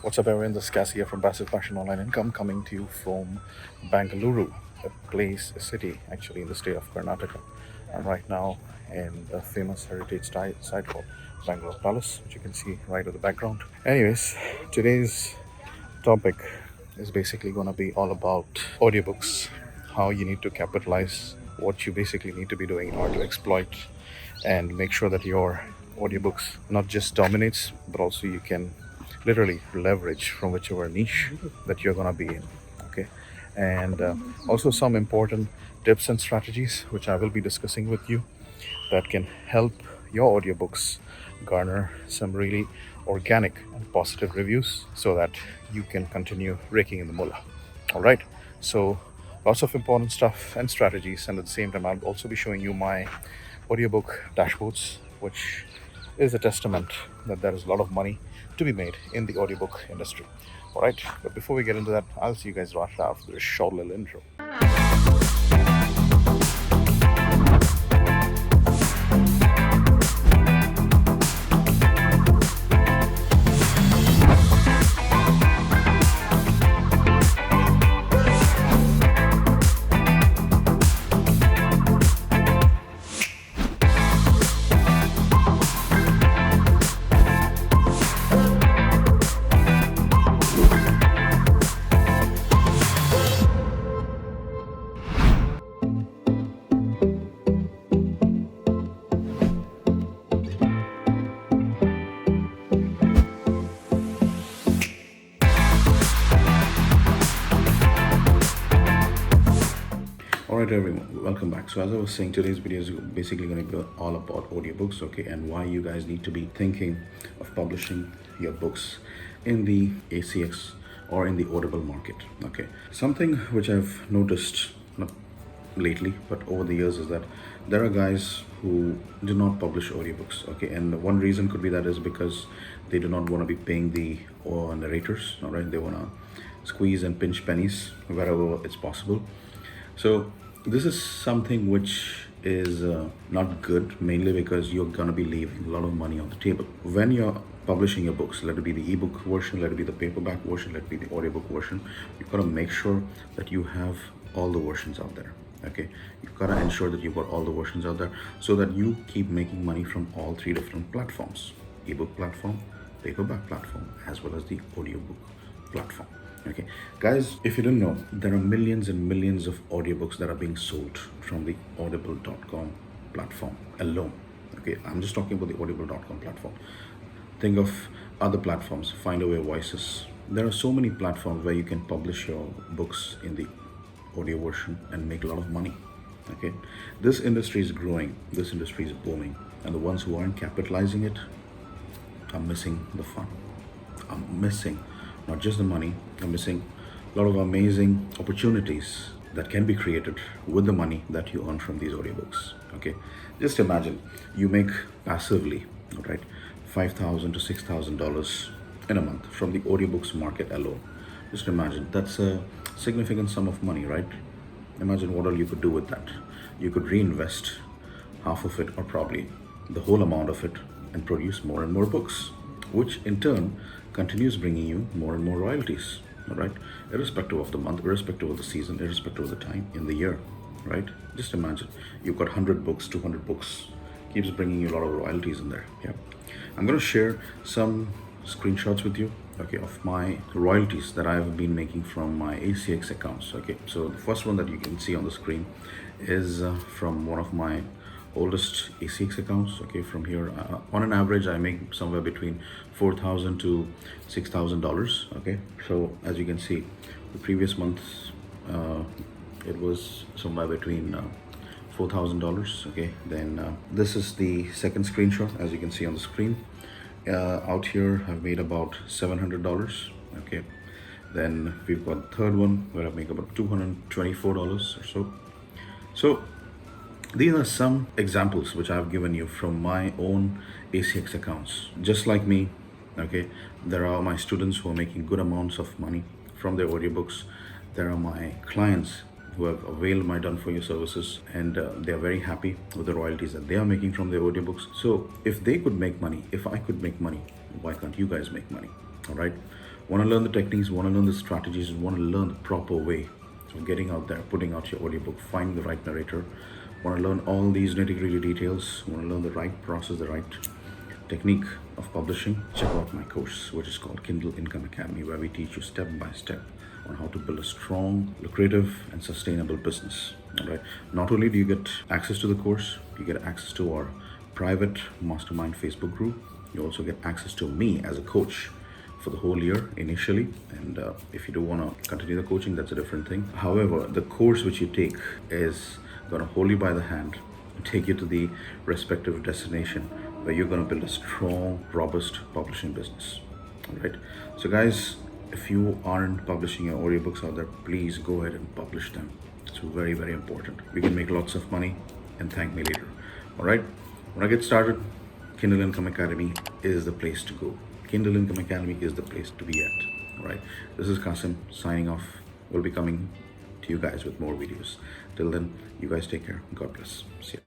What's up, everyone? This is Cassie here from Passive Passion Online Income, coming to you from Bangalore, a city actually in the state of Karnataka. I'm right now in the famous heritage site called Bangalore Palace, which you can see right in the background. Anyways, today's topic is basically going to be all about audiobooks, how you need to capitalize, what you basically need to be doing in order to exploit and make sure that your audiobooks not just dominates, but also you can literally leverage from whichever niche that you're going to be in. Okay. And also some important tips and strategies which I will be discussing with you that can help your audiobooks garner some really organic and positive reviews so that you can continue raking in the mullah. All right. So, lots of important stuff and strategies. And at the same time, I'll also be showing you my audiobook dashboards, which is a testament that there is a lot of money to be made in the audiobook industry. All right. But before we get into that, I'll see you guys right after this short little intro. All right, everyone, welcome back. So, as I was saying, today's video is basically going to be all about audiobooks, okay, and why you guys need to be thinking of publishing your books in the ACX or in the Audible market, okay. Something which I've noticed, not lately, but over the years, is that there are guys who do not publish audiobooks, okay, and one reason could be that is because they do not want to be paying the narrators, all right. They want to squeeze and pinch pennies wherever it's possible. So this is something which is not good, mainly because you're gonna be leaving a lot of money on the table when you're publishing your books. Let it be the ebook version, let it be the paperback version, let it be the audiobook version. You've got to make sure that you have all the versions out there. Okay, you've got to ensure that you've got all the versions out there so that you keep making money from all three different platforms: ebook platform, paperback platform, as well as the audiobook platform. Okay, guys, if you didn't know, there are millions and millions of audiobooks that are being sold from the audible.com platform alone. Okay, I'm just talking about the audible.com platform. Think of other platforms, Findaway Voices. There are so many platforms where you can publish your books in the audio version and make a lot of money. Okay, this industry is growing, this industry is booming, and the ones who aren't capitalizing it are missing the fun. I'm missing not just the money, I'm missing a lot of amazing opportunities that can be created with the money that you earn from these audiobooks. Okay, just imagine you make passively, right, $5,000 to $6,000 in a month from the audiobooks market alone. Just imagine that's a significant sum of money, right? Imagine what all you could do with that. You could reinvest half of it, or probably the whole amount of it, and produce more and more books, which in turn continues bringing you more and more royalties, all right? Irrespective of the month, irrespective of the season, irrespective of the time in the year, right? Just imagine you've got 100 books, 200 books, keeps bringing you a lot of royalties in there. Yeah, I'm going to share some screenshots with you, okay, of my royalties that I've been making from my ACX accounts. Okay, so the first one that you can see on the screen is from one of my oldest ACX accounts. Okay, from here, on an average, I make somewhere between $4,000 to $6,000. Okay, so as you can see, the previous month it was somewhere between $4,000. Okay, then this is the second screenshot, as you can see on the screen. Out here, I've made about $700. Okay, then we've got the third one where I make about $224 or so. So these are some examples which I've given you from my own ACX accounts. Just like me, okay, there are my students who are making good amounts of money from their audiobooks. There are my clients who have availed my done for you services, and they are very happy with the royalties that they are making from their audiobooks. So if they could make money, if I could make money, why can't you guys make money? All right. Want to learn the techniques, want to learn the strategies, want to learn the proper way of getting out there, putting out your audiobook, finding the right narrator, want to learn all these nitty-gritty details, want to learn the right process, the right technique of publishing, check out my course, which is called Kindle Income Academy, where we teach you step by step on how to build a strong, lucrative, and sustainable business. All right. Not only do you get access to the course, you get access to our private mastermind Facebook group. You also get access to me as a coach for the whole year initially, and if you do want to continue the coaching, that's a different thing. However, the course which you take is going to hold you by the hand, take you to the respective destination where you're going to build a strong, robust publishing business. All right. So guys, if you aren't publishing your audiobooks out there, please go ahead and publish them. It's very, very important. We can make lots of money and thank me later. All right. When I get started, Kindle Income Academy is the place to go. Kindle Income Academy is the place to be at. All right. This is Kasim signing off. We'll be coming to you guys with more videos. Till then, you guys take care. God bless. See ya.